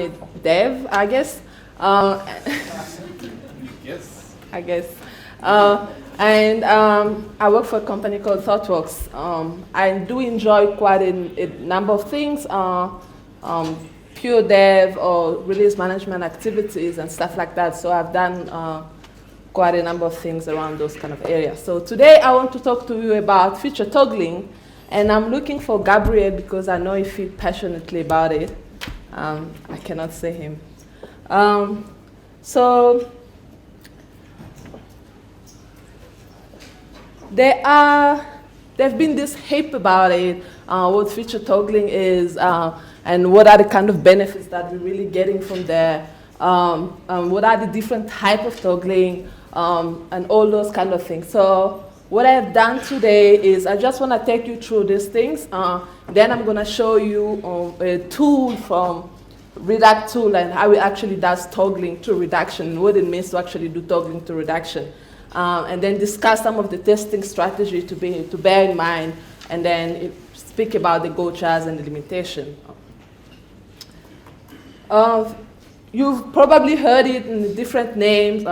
a dev, I guess. Yes. I guess. And I work for a company called ThoughtWorks. I do enjoy quite a number of things, pure dev or release management activities and stuff like that. So I've done quite a number of things around those kind of areas. So today I want to talk to you about feature toggling. And I'm looking for Gabriel because I know he feels passionately about it. I cannot say him. So there's been this hype about it, what feature toggling is, and what are the kind of benefits that we're really getting from there, what are the different type of toggling, and all those kind of things. So what I've done today is I just want to take you through these things. Then I'm going to show you a tool from Redact tool and how it actually does toggling to redaction, what it means to actually do toggling to redaction. And then discuss some of the testing strategy to bear in mind, and then speak about the gotchas and the limitation. You've probably heard it in different names,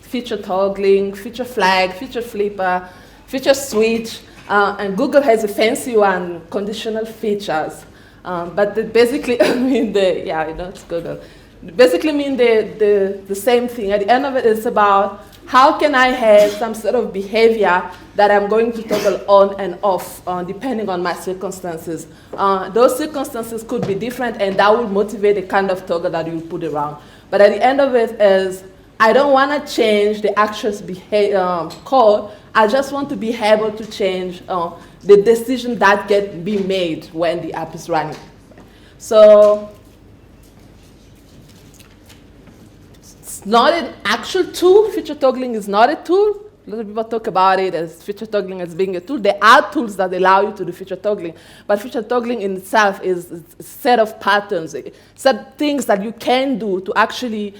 feature toggling, feature flag, feature flipper, feature switch, and Google has a fancy one, conditional features. But they basically mean it's Google. Basically mean the same thing. At the end of it, it's about how can I have some sort of behavior that I'm going to toggle on and off depending on my circumstances. Those circumstances could be different, and that will motivate the kind of toggle that you put around. But at the end of it is, I don't want to change the actual code. I just want to be able to change the decision that can be made when the app is running. So it's not an actual tool. Feature toggling is not a tool. A lot of people talk about it as feature toggling as being a tool. There are tools that allow you to do feature toggling, but feature toggling in itself is a set of patterns, set things that you can do to actually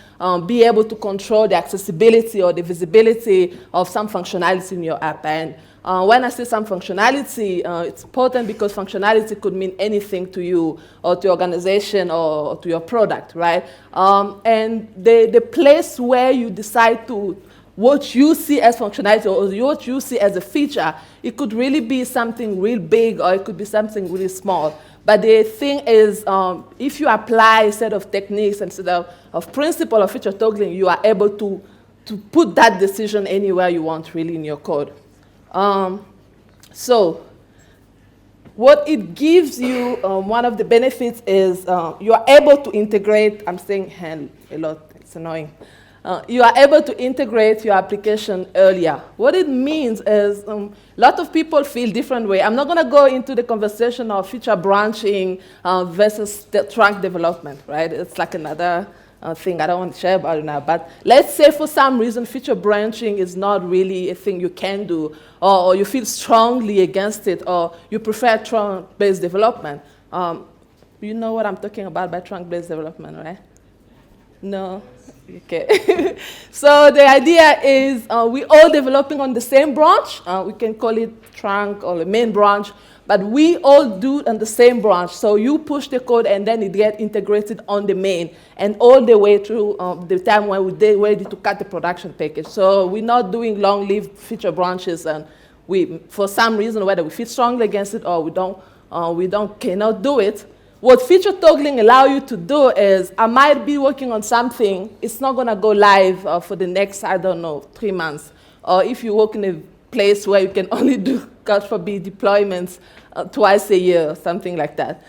be able to control the accessibility or the visibility of some functionality in your app. And when I say some functionality, it's important because functionality could mean anything to you or to your organization or to your product, right? And the place where you decide to what you see as functionality or what you see as a feature, it could really be something real big or it could be something really small. But the thing is, if you apply a set of techniques instead of principle of feature toggling, you are able to put that decision anywhere you want really in your code. So what it gives you, one of the benefits is you are able to integrate, I'm saying hand a lot, it's annoying. You are able to integrate your application earlier. What it means is a lot of people feel different way. I'm not going to go into the conversation of feature branching versus the trunk development, right? It's like another thing I don't want to share about it now. But let's say for some reason feature branching is not really a thing you can do, or you feel strongly against it, or you prefer trunk-based development. You know what I'm talking about by trunk-based development, right? No? Okay. So the idea is we're all developing on the same branch. We can call it trunk or the main branch, but we all do on the same branch. So you push the code and then it gets integrated on the main and all the way through the time when we're ready to cut the production package. So we're not doing long-lived feature branches, and we, for some reason, whether we feel strongly against it or we cannot do it. What feature toggling allows you to do is, I might be working on something, it's not going to go live for the next, 3 months. Or if you work in a place where you can only do, God forbid, deployments twice a year or something like that.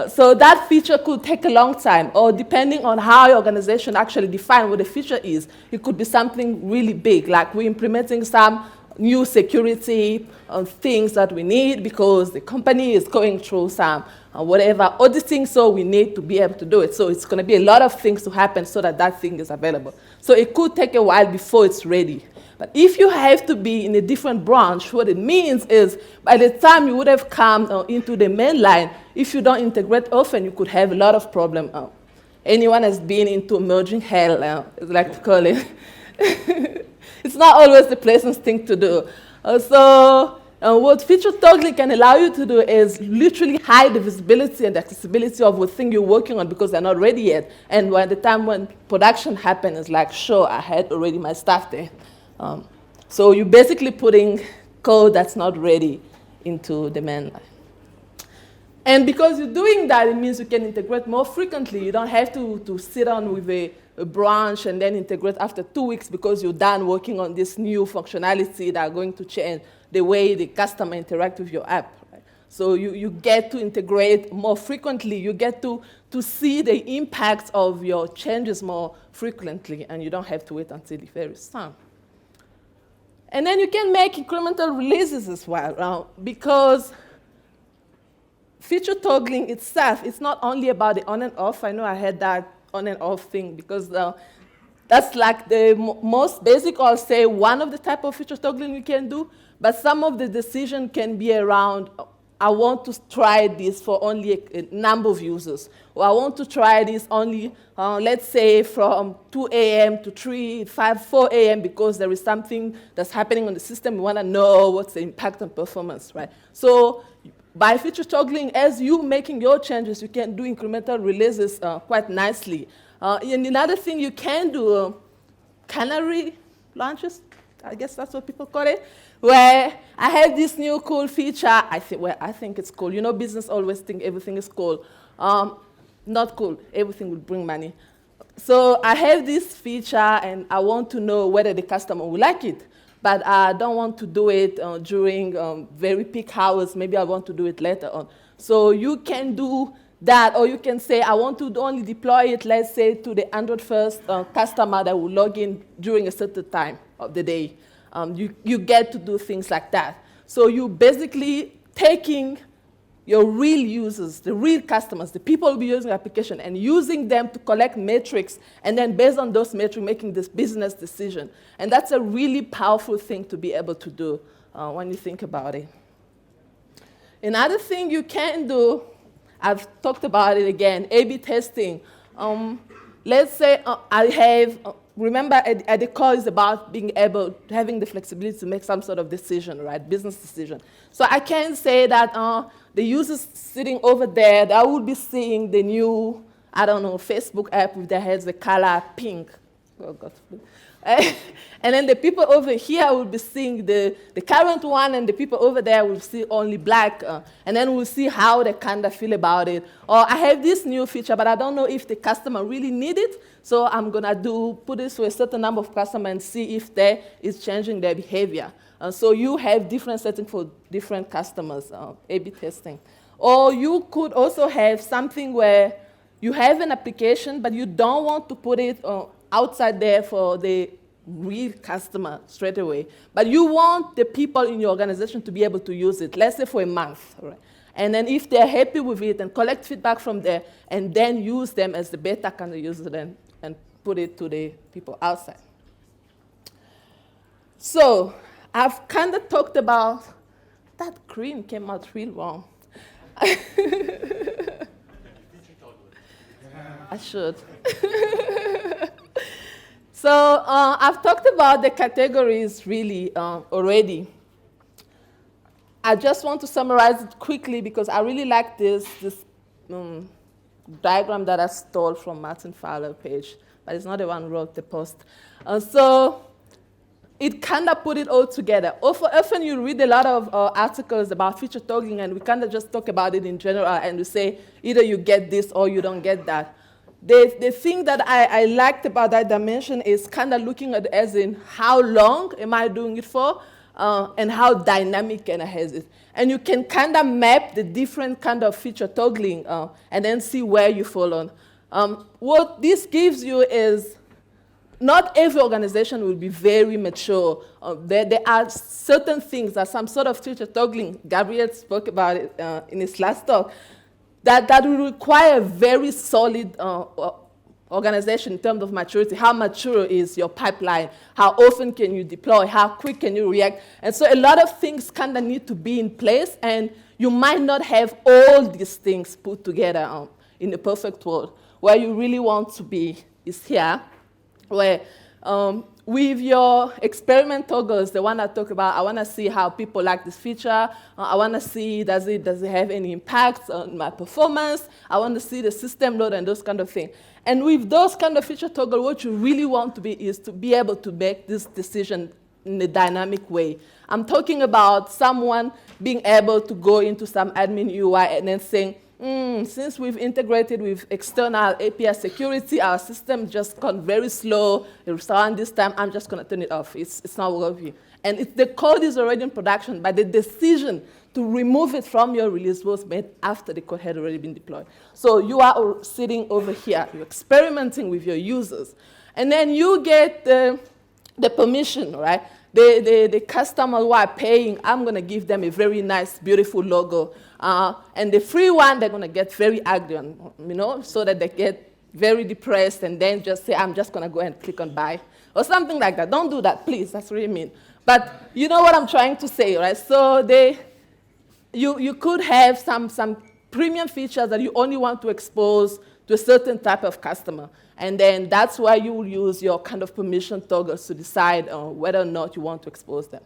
So that feature could take a long time, or depending on how your organization actually define what the feature is, it could be something really big, like we're implementing some new security things that we need because the company is going through some whatever auditing, so we need to be able to do it. So it's going to be a lot of things to happen so that that thing is available. So it could take a while before it's ready. But if you have to be in a different branch, what it means is by the time you would have come into the main line, if you don't integrate often, you could have a lot of problems. Anyone has been into merging hell, I like to call it. It's not always the pleasant thing to do. So What feature toggling can allow you to do is literally hide the visibility and accessibility of the thing you're working on because they're not ready yet. And by the time when production happens, it's like, sure, I had already my stuff there. So you're basically putting code that's not ready into the mainline. And because you're doing that, it means you can integrate more frequently. You don't have to sit on with a branch and then integrate after 2 weeks because you're done working on this new functionality that are going to change the way the customer interacts with your app. Right? So you get to integrate more frequently. You get to see the impacts of your changes more frequently, and you don't have to wait until the very time. And then you can make incremental releases as well, because feature toggling itself, it's not only about the on and off. I know I had that on and off thing because that's like the most basic, I'll say, one of the type of feature toggling you can do. But some of the decision can be around, I want to try this for only a number of users. Or I want to try this only, let's say, from 2 a.m. to 3, 5, 4 a.m. because there is something that's happening on the system. We want to know what's the impact on performance, right? So by feature toggling, as you making your changes, you can do incremental releases quite nicely. And another thing you can do, canary launches, I guess that's what people call it, where I have this new cool feature. I think it's cool. You know, business always think everything is cool. Not cool. Everything will bring money. So I have this feature, and I want to know whether the customer will like it. But I don't want to do it during very peak hours. Maybe I want to do it later on. So you can do that, or you can say, I want to only deploy it, let's say, to the 101st customer that will log in during a certain time of the day. You get to do things like that. So you're basically taking your real users, the real customers, the people who will be using the application, and using them to collect metrics, and then based on those metrics, making this business decision. And that's a really powerful thing to be able to do when you think about it. Another thing you can do, I've talked about it again, A/B testing. Let's say I have, remember at the core is about being able, having the flexibility to make some sort of decision, right, business decision. So I can say that the users sitting over there, they will be seeing the new, I don't know, Facebook app that has the color pink. Oh, God. And then the people over here will be seeing the current one, and the people over there will see only black. And then we'll see how they kind of feel about it. Or I have this new feature, but I don't know if the customer really need it. So I'm going to put this to a certain number of customers and see if they is changing their behavior. So you have different settings for different customers, A/B testing. Or you could also have something where you have an application, but you don't want to put it outside there for the real customer straight away. But you want the people in your organization to be able to use it, let's say for a month. Right? And then if they're happy with it, and collect feedback from there, and then use them as the beta kind of user and put it to the people outside. So I've kind of talked about, that green came out real wrong. I should. So I've talked about the categories really already. I just want to summarize it quickly because I really like this diagram that I stole from Martin Fowler's page, but it's not the one who wrote the post. So it kind of put it all together. Often you read a lot of articles about feature toggling, and we kind of just talk about it in general, and we say either you get this or you don't get that. The thing that I liked about that dimension is kind of looking at as in how long am I doing it for, and how dynamic can I have it. And you can kind of map the different kind of feature toggling and then see where you fall on. What this gives you is not every organization will be very mature. There are certain things, that some sort of feature toggling, Gabriel spoke about it in his last talk, that will require a very solid organization in terms of maturity. How mature is your pipeline? How often can you deploy? How quick can you react? And so a lot of things kind of need to be in place, and you might not have all these things put together in a perfect world. Where you really want to be is here, where With your experiment toggles, the one I talked about, I want to see how people like this feature. I want to see does it have any impact on my performance. I want to see the system load and those kind of things. And with those kind of feature toggle, what you really want to be is to be able to make this decision in a dynamic way. I'm talking about someone being able to go into some admin UI and then saying, since we've integrated with external API security, our system just got very slow. Around this time, I'm just going to turn it off. It's not working. And the code is already in production, but the decision to remove it from your release was made after the code had already been deployed. So you are sitting over here. You're experimenting with your users. And then you get the permission, right? The customer who are paying, I'm going to give them a very nice, beautiful logo. And the free one, they're going to get very angry, so that they get very depressed and then just say, I'm just going to go and click on buy or something like that. Don't do that, please. That's really mean. But you know what I'm trying to say, right? So you could have some premium features that you only want to expose to a certain type of customer. And then that's why you will use your kind of permission toggles to decide whether or not you want to expose them.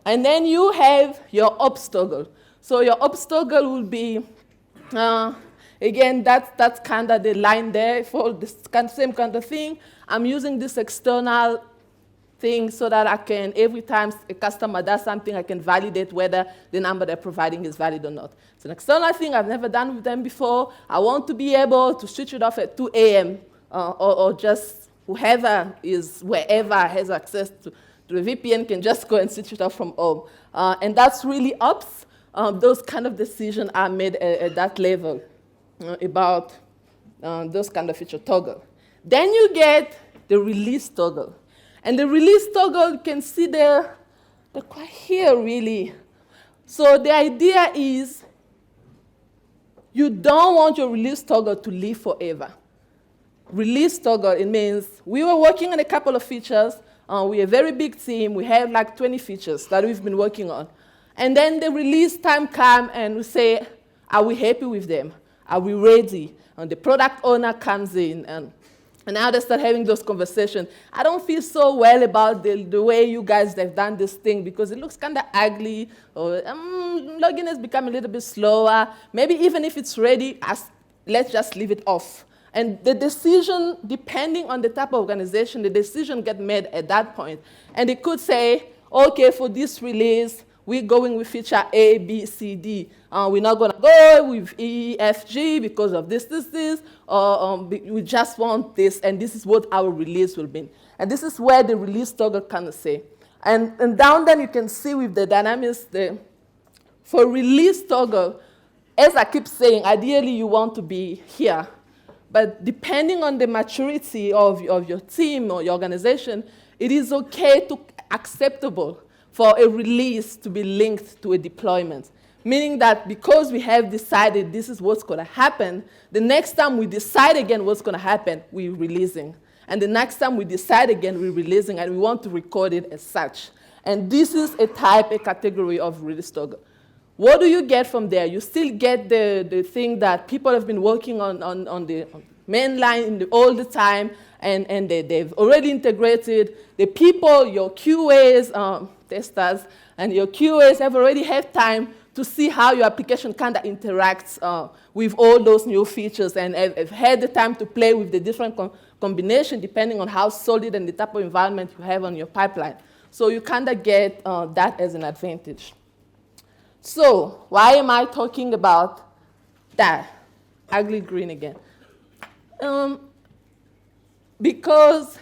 And then you have your ops toggle. So your ops toggle will be, again, that's kind of the line there for this same kind of thing. I'm using this external thing so that I can, every time a customer does something, I can validate whether the number they're providing is valid or not. It's an external thing I've never done with them before. I want to be able to switch it off at 2 a.m. Or just whoever is wherever has access to the VPN can just go and switch it off from home. And that's really ops. Those kind of decisions are made at that level about those kind of feature toggle. Then you get the release toggle. And the release toggle, you can see they're quite here, really. So the idea is you don't want your release toggle to live forever. Release toggle, it means we were working on a couple of features. We're a very big team. We have like 20 features that we've been working on. And then the release time comes and we say, are we happy with them? Are we ready? And the product owner comes in and now they start having those conversations. I don't feel so well about the way you guys have done this thing because it looks kind of ugly, or login has become a little bit slower. Maybe even if it's ready, let's just leave it off. And the decision, depending on the type of organization, the decision gets made at that point. And it could say, okay, for this release, we're going with feature A, B, C, D. We're not going to go with E, F, G because of this, or we just want this, and this is what our release will be. And this is where the release toggle kind of say. And down there you can see with the dynamics, for release toggle, as I keep saying, ideally you want to be here. But depending on the maturity of your team or your organization, it is okay to acceptable for a release to be linked to a deployment. Meaning that because we have decided this is what's going to happen, the next time we decide again what's going to happen, we're releasing. And the next time we decide again, we're releasing, and we want to record it as such. And this is a category of release toggle. What do you get from there? You still get the thing that people have been working on the main line all the time, and they've already integrated. The people, your QAs, testers, and your QAs have already had time to see how your application kind of interacts with all those new features, and have had the time to play with the different combination depending on how solid and the type of environment you have on your pipeline. So you kind of get that as an advantage. So why am I talking about that? Ugly green again. Because,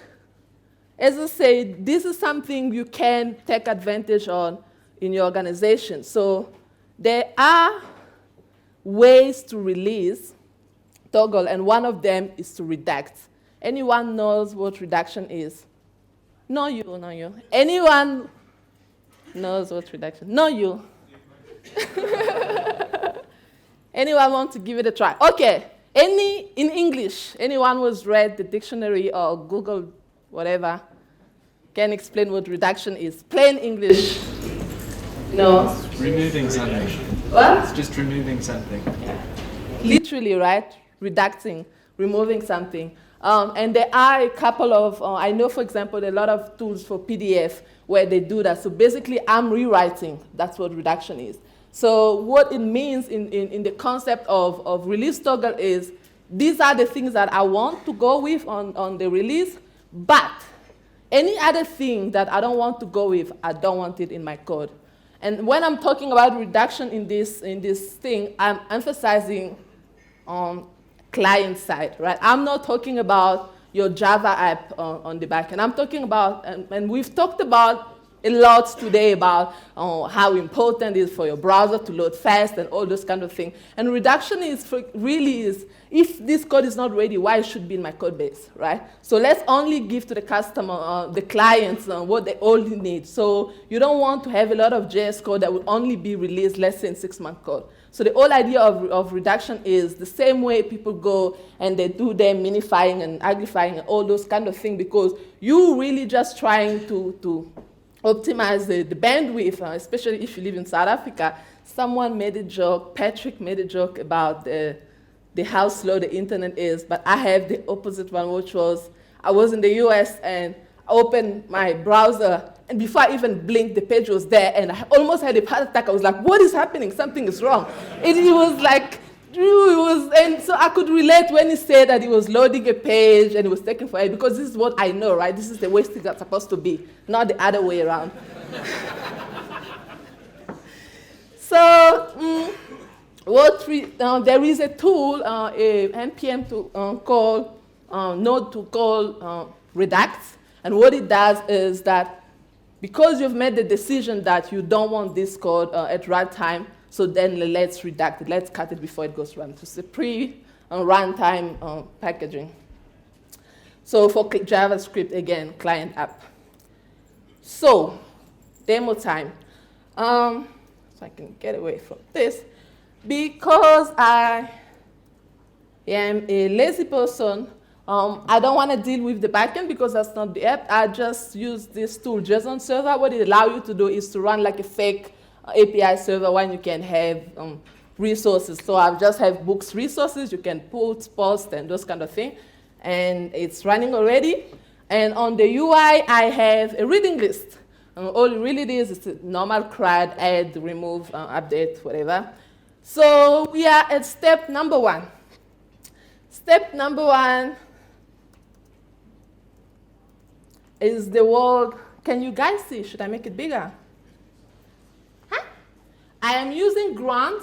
as I said, this is something you can take advantage on in your organization. So there are ways to release toggle, and one of them is to redact. Anyone knows what redaction is? No, you, no, you. Anyone knows what redaction? No, you. Anyone want to give it a try? Okay. In English, anyone who's read the dictionary or Google, whatever, can explain what redaction is? Plain English. No. It's removing something. What? It's just removing something. Yeah. Literally, right? Redacting, removing something. And there are a couple of, I know, for example, there are a lot of tools for PDF where they do that. So basically, I'm rewriting. That's what redaction is. So what it means in the concept of release toggle is, these are the things that I want to go with on the release, but any other thing that I don't want to go with, I don't want it in my code. And when I'm talking about redaction in this thing, I'm emphasizing on client side, right? I'm not talking about your Java app on the back end. I'm talking about, and we've talked about a lot today about how important it is for your browser to load fast and all those kind of things. And redaction really is, if this code is not ready, why it should be in my code base, right? So let's only give to the customer, the clients, what they only need. So you don't want to have a lot of JS code that will only be released, let's say, in 6-month code. So the whole idea of redaction is the same way people go and they do their minifying and uglifying and all those kind of things, because you really just trying to optimize the bandwidth, especially if you live in South Africa. Someone made a joke, Patrick made a joke about how slow the internet is, but I have the opposite one, which was, I was in the US and I opened my browser, and before I even blinked, the page was there, and I almost had a heart attack. I was like, what is happening? Something is wrong. It was like, and so I could relate when he said that he was loading a page and it was taking forever, because this is what I know, right? This is the way things are supposed to be, not the other way around. So there is a tool, a NPM to call node to call Redact, and what it does is that because you've made the decision that you don't want this code at runtime, so then let's redact it. Let's cut it before it goes run. So it's a pre-runtime packaging. So for JavaScript, again, client app. So demo time. So I can get away from this. Because I am a lazy person, I don't want to deal with the backend because that's not the app. I just use this tool, JSonServer. What it allows you to do is to run like a fake API server when you can have resources. So I just have books resources. You can put, post, and those kind of things. And it's running already. And on the UI, I have a reading list. All it really is a normal CRUD, add, remove, update, whatever. So we are at step number 1. Step number 1 is the word. Can you guys see? Should I make it bigger? I am using Grunt.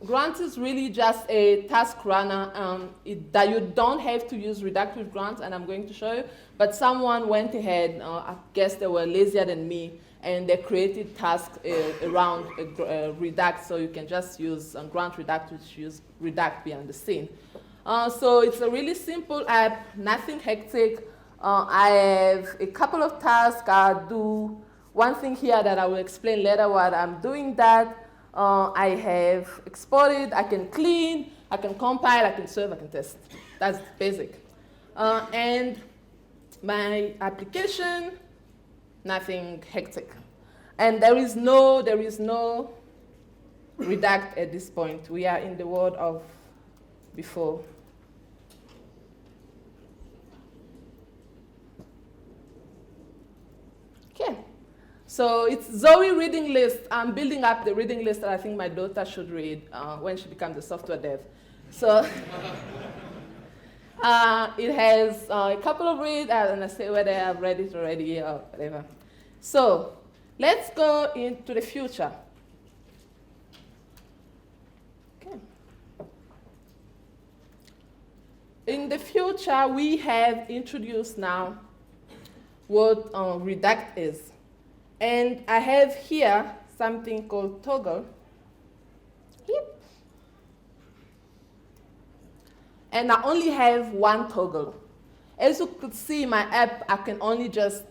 Grunt is really just a task runner that you don't have to use Redact with Grunt, and I'm going to show you. But someone went ahead, I guess they were lazier than me, and they created tasks around Redact, so you can just use Grunt Redact, which use Redact behind the scene. So it's a really simple app, nothing hectic. I have a couple of tasks. I do one thing here that I will explain later what I'm doing that. I have exported, I can clean, I can compile, I can serve, I can test. That's basic. And my application, nothing hectic. And there is no Redact at this point. We are in the world of before. Okay. So it's Zoe reading list. I'm building up the reading list that I think my daughter should read when she becomes a software dev. So it has a couple of reads, and I say whether I've read it already or whatever. So let's go into the future. Okay. In the future, we have introduced now what Redact is. And I have here something called toggle. Yep. And I only have one toggle. As you could see in my app, I can only just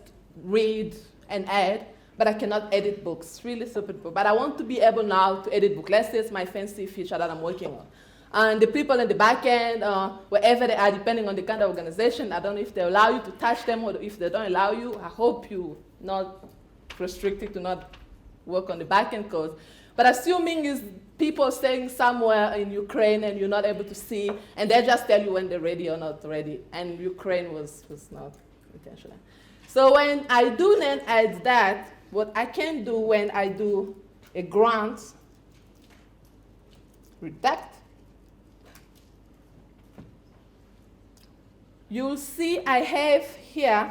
read and add, but I cannot edit books. Really simple. But I want to be able now to edit books. Let's say it's my fancy feature that I'm working on. And the people in the back end, wherever they are, depending on the kind of organization, I don't know if they allow you to touch them or if they don't allow you. I hope you not restricted to not work on the backend code. But assuming is people staying somewhere in Ukraine and you're not able to see, and they just tell you when they're ready or not ready, and Ukraine was not intentional. So when I do then add that, what I can do when I do a grant redact, you'll see I have here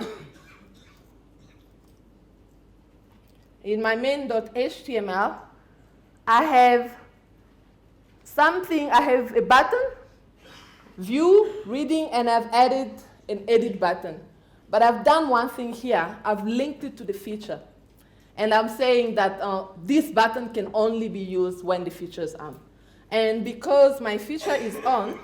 in my main.html, I have something, I have a button, view, reading, and I've added an edit button. But I've done one thing here. I've linked it to the feature. And I'm saying that this button can only be used when the feature is on. And because my feature is on,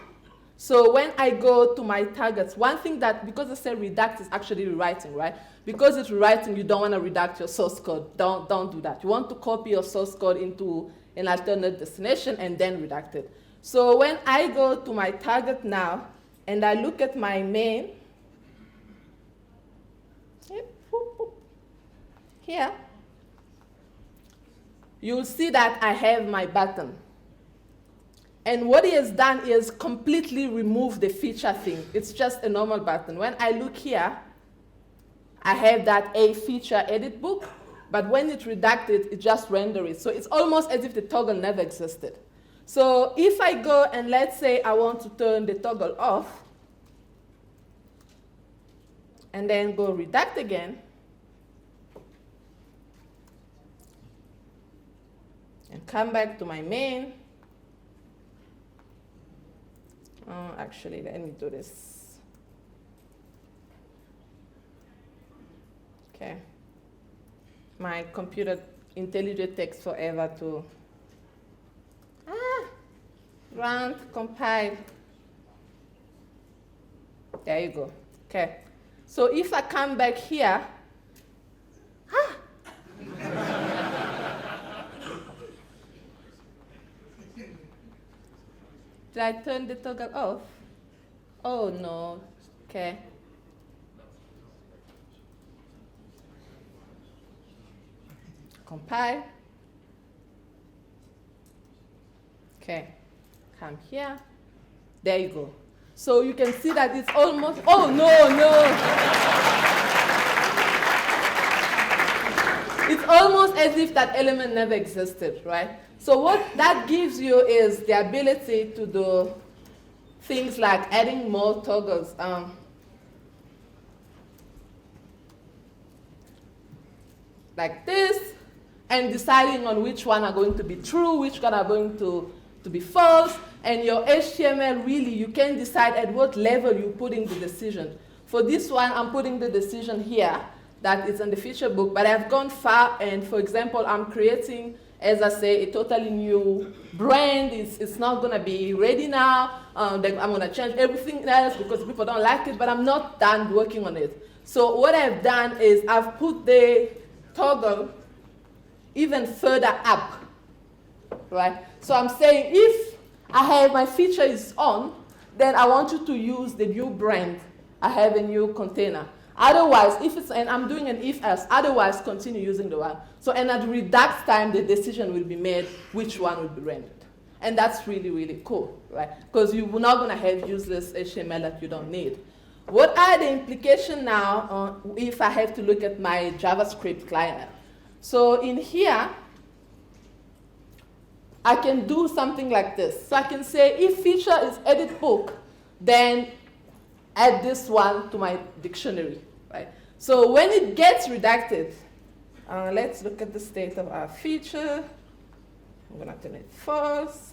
so when I go to my targets, one thing that, because I said redact is actually rewriting, right? Because it's rewriting, you don't want to redact your source code. Don't do that. You want to copy your source code into an alternate destination and then redact it. So when I go to my target now, and I look at my main, here, you'll see that I have my button. And what he has done is completely remove the feature thing. It's just a normal button. When I look here, I have that a feature edit book, but when it's redacted, it just renders it. So it's almost as if the toggle never existed. So if I go and let's say I want to turn the toggle off, and then go redact again, and come back to my main. Actually, let me do this. Okay. My computer IntelliJ takes forever to run, compile. There you go. Okay. So if I come back here, did I turn the toggle off? Oh no. Okay. Compile. Okay. Come here. There you go. So you can see that it's almost, oh no. It's almost as if that element never existed, right? So what that gives you is the ability to do things like adding more toggles. Like this, and deciding on which one are going to be true, which one are going to be false. And your HTML, really, you can decide at what level you're putting the decision. For this one, I'm putting the decision here, that is in the feature book, but I've gone far, and for example, I'm creating, as I say, a totally new brand. It's not going to be ready now. I'm going to change everything else because people don't like it, but I'm not done working on it. So what I've done is I've put the toggle even further up, right? So I'm saying if I have my feature is on, then I want you to use the new brand. I have a new container. Otherwise, if it's, and I'm doing an if else, otherwise continue using the one. So, and at redact time, the decision will be made which one will be rendered. And that's really, really cool, right? Because you're not going to have useless HTML that you don't need. What are the implications now if I have to look at my JavaScript client? So in here, I can do something like this. So I can say if feature is edit book, then add this one to my dictionary, right? So when it gets redacted, let's look at the state of our feature. I'm going to turn it false.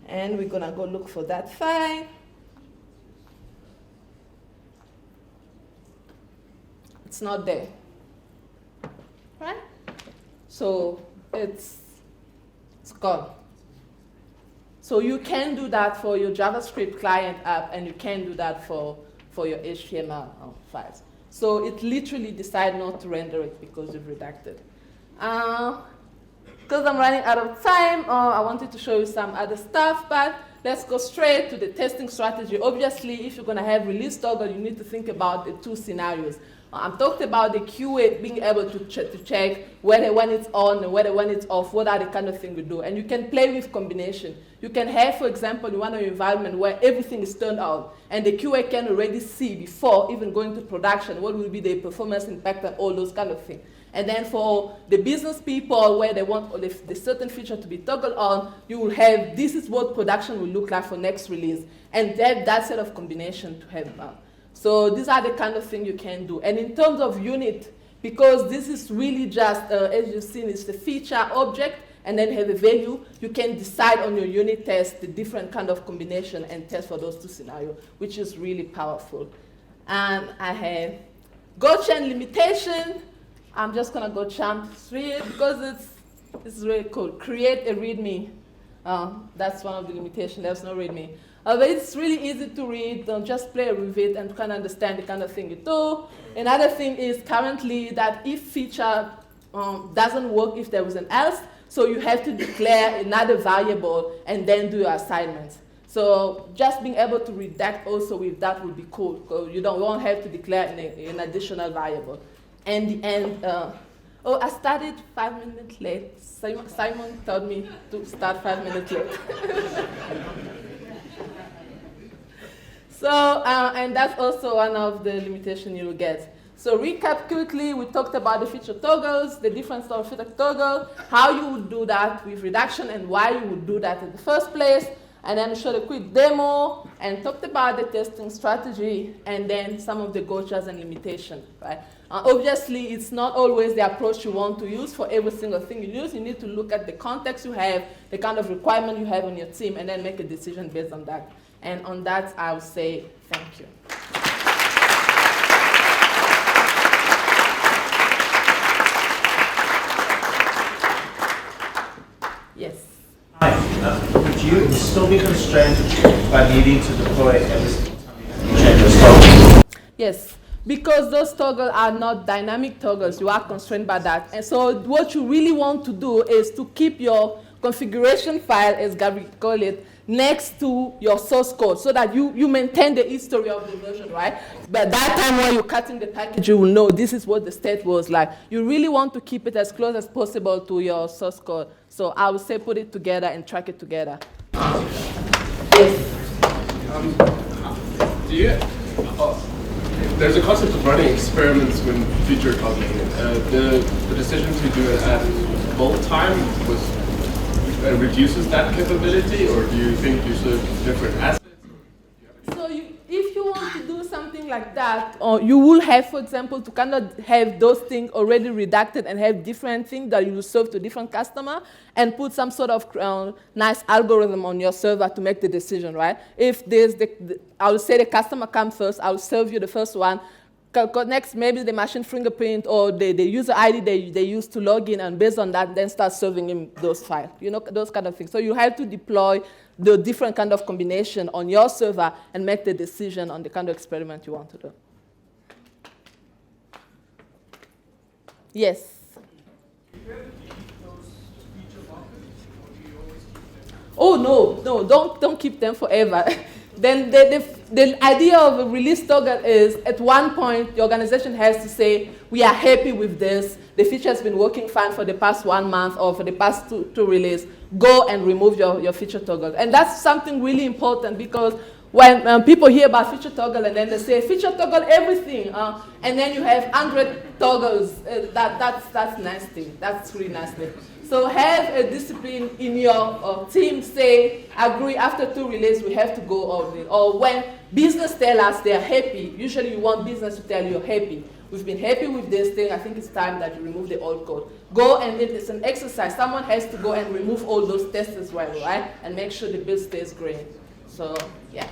And we're going to go look for that file. It's not there, right? So it's gone. So you can do that for your JavaScript client app, and you can do that for your HTML files. So it literally decided not to render it because you've redacted. Because I'm running out of time, I wanted to show you some other stuff, but let's go straight to the testing strategy. Obviously, if you're going to have release toggle, you need to think about the two scenarios. I'm talking about the QA being able to check whether when it's on and whether when it's off, what are the kind of things we do. And you can play with combination. You can have, for example, you want an environment where everything is turned on, and the QA can already see before even going to production what will be the performance impact and all those kind of things. And then for the business people where they want the certain feature to be toggled on, you will have, this is what production will look like for next release. And that set of combination to have that. So these are the kind of thing you can do. And in terms of unit, because this is really just, as you've seen, it's the feature object, and then have a value, you can decide on your unit test the different kind of combination and test for those two scenarios, which is really powerful. And I have gotcha and limitation. I'm just gonna go jump through it because it's really cool. Create a README. That's one of the limitations. There's no README. But it's really easy to read. Just play with it and kind of understand the kind of thing you do. Another thing is currently that if feature doesn't work if there was an else, so you have to declare another variable and then do your assignments. So just being able to redact also with that would be cool, because you won't have to declare an additional variable. And the end, oh, I started 5 minutes late. Simon told me to start 5 minutes late. So, and that's also one of the limitations you'll get. So recap quickly, we talked about the feature toggles, the different sort of feature toggle, how you would do that with redaction and why you would do that in the first place. And then showed a quick demo and talked about the testing strategy and then some of the gotchas and limitations, right? Obviously, it's not always the approach you want to use for every single thing you use. You need to look at the context you have, the kind of requirement you have on your team, and then make a decision based on that. And on that, I would say thank you. Yes. Hi. Would you still be constrained by needing to deploy every single time you change those toggles? Yes. Because those toggles are not dynamic toggles, you are constrained by that. And so what you really want to do is to keep your configuration file, as Gabby called it, next to your source code so that you maintain the history of the version, right? But that time when you're cutting the package, you will know this is what the state was like. You really want to keep it as close as possible to your source code. So I would say put it together and track it together. Yes? There's a concept of running experiments when feature toggling. The decision to do it at bolt time reduces that capability, or do you think you should different aspects? So if you want to do something like that, you will have, for example, to kind of have those things already redacted and have different things that you will serve to different customer and put some sort of nice algorithm on your server to make the decision, right? If there's I will say the customer comes first, I will serve you the first one. Next, maybe the machine fingerprint or the user ID they use to log in, and based on that, then start serving him those files. You know, those kind of things. So you have to deploy the different kind of combination on your server and make the decision on the kind of experiment you want to do. Yes? Oh, no, don't keep them forever. Then the idea of a release toggle is at one point the organization has to say, we are happy with this, the feature has been working fine for the past 1 month or for the past two releases, go and remove your feature toggle. And that's something really important because when people hear about feature toggle and then they say, feature toggle everything, and then you have 100 toggles, that's nasty, that's really nasty. So have a discipline in your team, say, agree after 2 releases we have to go all in. Or when business tell us they're happy, usually you want business to tell you you're happy. We've been happy with this thing, I think it's time that you remove the old code. Go and it's an exercise. Someone has to go and remove all those tests as well, right? And make sure the build stays green. So, yeah.